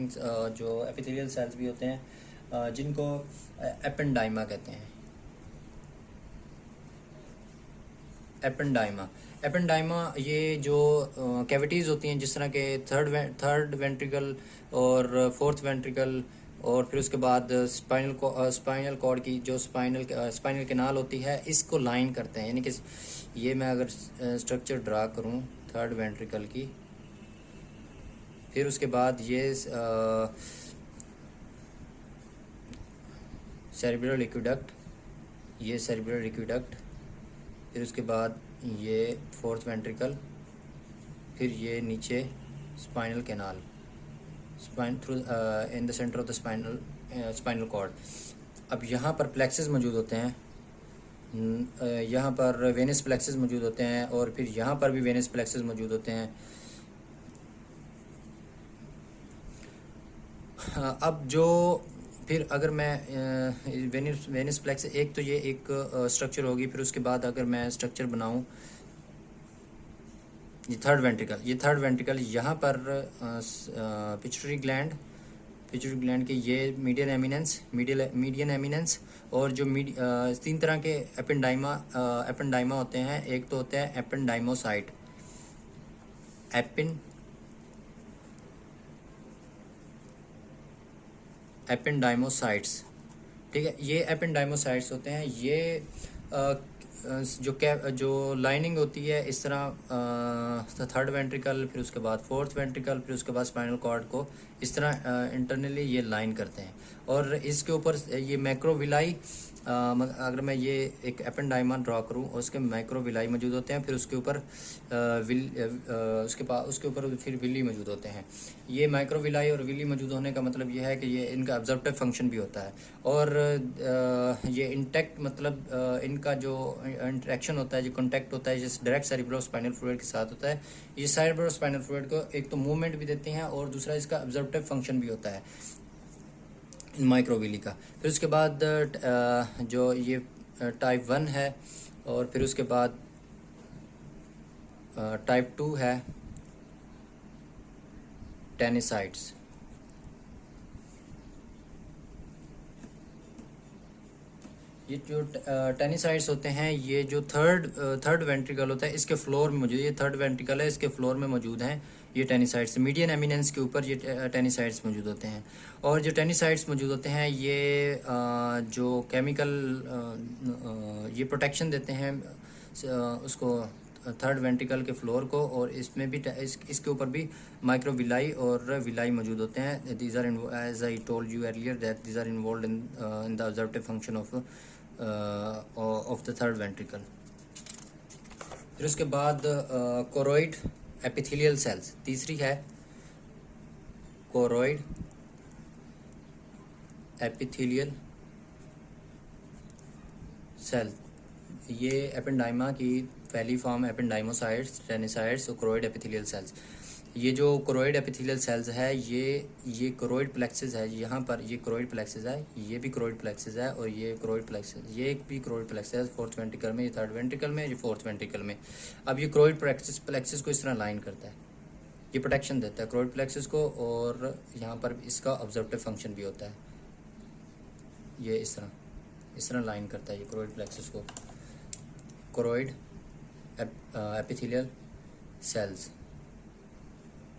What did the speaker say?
Lines जो epithelial cells भी होते हैं जिनको एपेंडाइमा कहते हैं। एपेंडाइमा ये जो कैविटीज़ होती हैं, जिस तरह के थर्ड वेंट्रिकल और फोर्थ वेंट्रिकल, और फिर उसके बाद स्पाइनल कॉर्ड की जो स्पाइनल कैनाल होती है, इसको लाइन करते हैं। यानी कि ये मैं अगर स्ट्रक्चर ड्रा करूं थर्ड वेंट्रिकल की, फिर उसके बाद ये सेरिब्रल एक्वेडक्ट, ये सेरिब्रल एक्वेडक्ट, फिर उसके बाद ये फोर्थ वेंट्रिकल, फिर ये नीचे spinal canal, spine through in the centre of the spinal cord. अब यहाँ पर प्लेक्सेस मौजूद होते हैं, यहाँ पर वेनस प्लेक्सेस मौजूद होते हैं, और फिर यहाँ पर भी वेनस प्लेक्सेस मौजूद होते हैं। अब जो फिर अगर मैं वेनस प्लेक्स, एक तो ये एक स्ट्रक्चर होगी, फिर उसके बाद अगर मैं स्ट्रक्चर बनाऊं ये थर्ड वेंट्रिकल, यहाँ पर पिट्यूटरी ग्लैंड के ये मीडियन एमिनेंस, और जो तीन तरह के एपेंडाइमा होते हैं। एक तो होता है एपेंडाइमोसाइट, एपेंडाइमोसाइट्स, ठीक है। ये एपेंडाइमोसाइट्स होते हैं, ये जो लाइनिंग होती है इस तरह थर्ड वेंट्रिकल, फिर उसके बाद फोर्थ वेंट्रिकल, फिर उसके बाद स्पाइनल कॉर्ड को इस तरह इंटरनली ये लाइन करते हैं। और इसके ऊपर ये मैक्रोविलाई, अगर मैं ये एक एपेंडाइमा ड्रॉ करूं, उसके मैक्रोविलाई मौजूद होते हैं, फिर उसके ऊपर उसके ऊपर फिर विली मौजूद होते हैं। ये माइक्रोविलाई और विली मौजूद होने का मतलब ये है कि ये इनका ऑब्जर्वेटिव फंक्शन भी होता है, और ये इंटैक्ट मतलब इनका जो इंटरेक्शन होता है, जो कॉन्टैक्ट होता है, जिस डायरेक्ट सेरिब्रोस्पाइनल फ्लूइड के साथ होता है। ये सेरिब्रोस्पाइनल फ्लूइड को एक तो मूवमेंट भी देते हैं, और दूसरा इसका ऑब्जर्वेटिव फंक्शन भी होता है माइक्रोविली का। फिर उसके बाद जो ये टाइप 1 है, और फिर उसके बाद टाइप 2 है टेनिसाइट्स। ये जो टेनिसाइट्स होते हैं, ये जो थर्ड वेंट्रिकल होता है, इसके फ्लोर में मौजूद, ये थर्ड वेंट्रिकल है, इसके फ्लोर में मौजूद हैं ये टेनिसाइट्स। मीडियन एमिनेंस के ऊपर ये टेनिसाइट्स मौजूद होते हैं। और जो टेनिसाइट्स मौजूद होते हैं, ये जो केमिकल ये प्रोटेक्शन देते हैं उसको, थर्ड वेंट्रिकल के फ्लोर को, और इसमें भी इसके ऊपर भी माइक्रोविलाई और विलाई मौजूद होते हैं। These are, as I told you earlier, that these are involved in the observative function of the third ventricle. फिर उसके बाद कोरोइड एपिथेलियल सेल्स, तीसरी है कोरोइड एपिथेलियल सेल। ये एपेंडाइमा की पहली फॉर्म एपेंडाइमोसाइट्स, टेनिसाइट्स और कोरोइड एपिथेलियल सेल्स। ये जो कोरोइड एपिथेलियल सेल्स है, ये कोरोइड प्लेक्सेस है। यहाँ पर ये कोरोइड प्लेक्सेस है, ये भी कोरोइड प्लेक्सेस है, और ये कोरोइड प्लेक्सेस, ये एक भी कोरोइड प्लेक्सेस है फोर्थ वेंट्रिकल में, ये थर्ड वेंट्रिकल में, ये फोर्थ वेंट्रिकल में। अब ये कोरोइड प्लेक्सेस को इस तरह लाइन करता है, ये प्रोटेक्शन देता है कोरोइड प्लेक्सेस को, और यहाँ पर इसका ऑब्जर्वेटिव फंक्शन भी होता है। ये इस तरह लाइन करता है ये कोरोइड प्लेक्सेस को, कोरोइड एपिथेलियल सेल्स।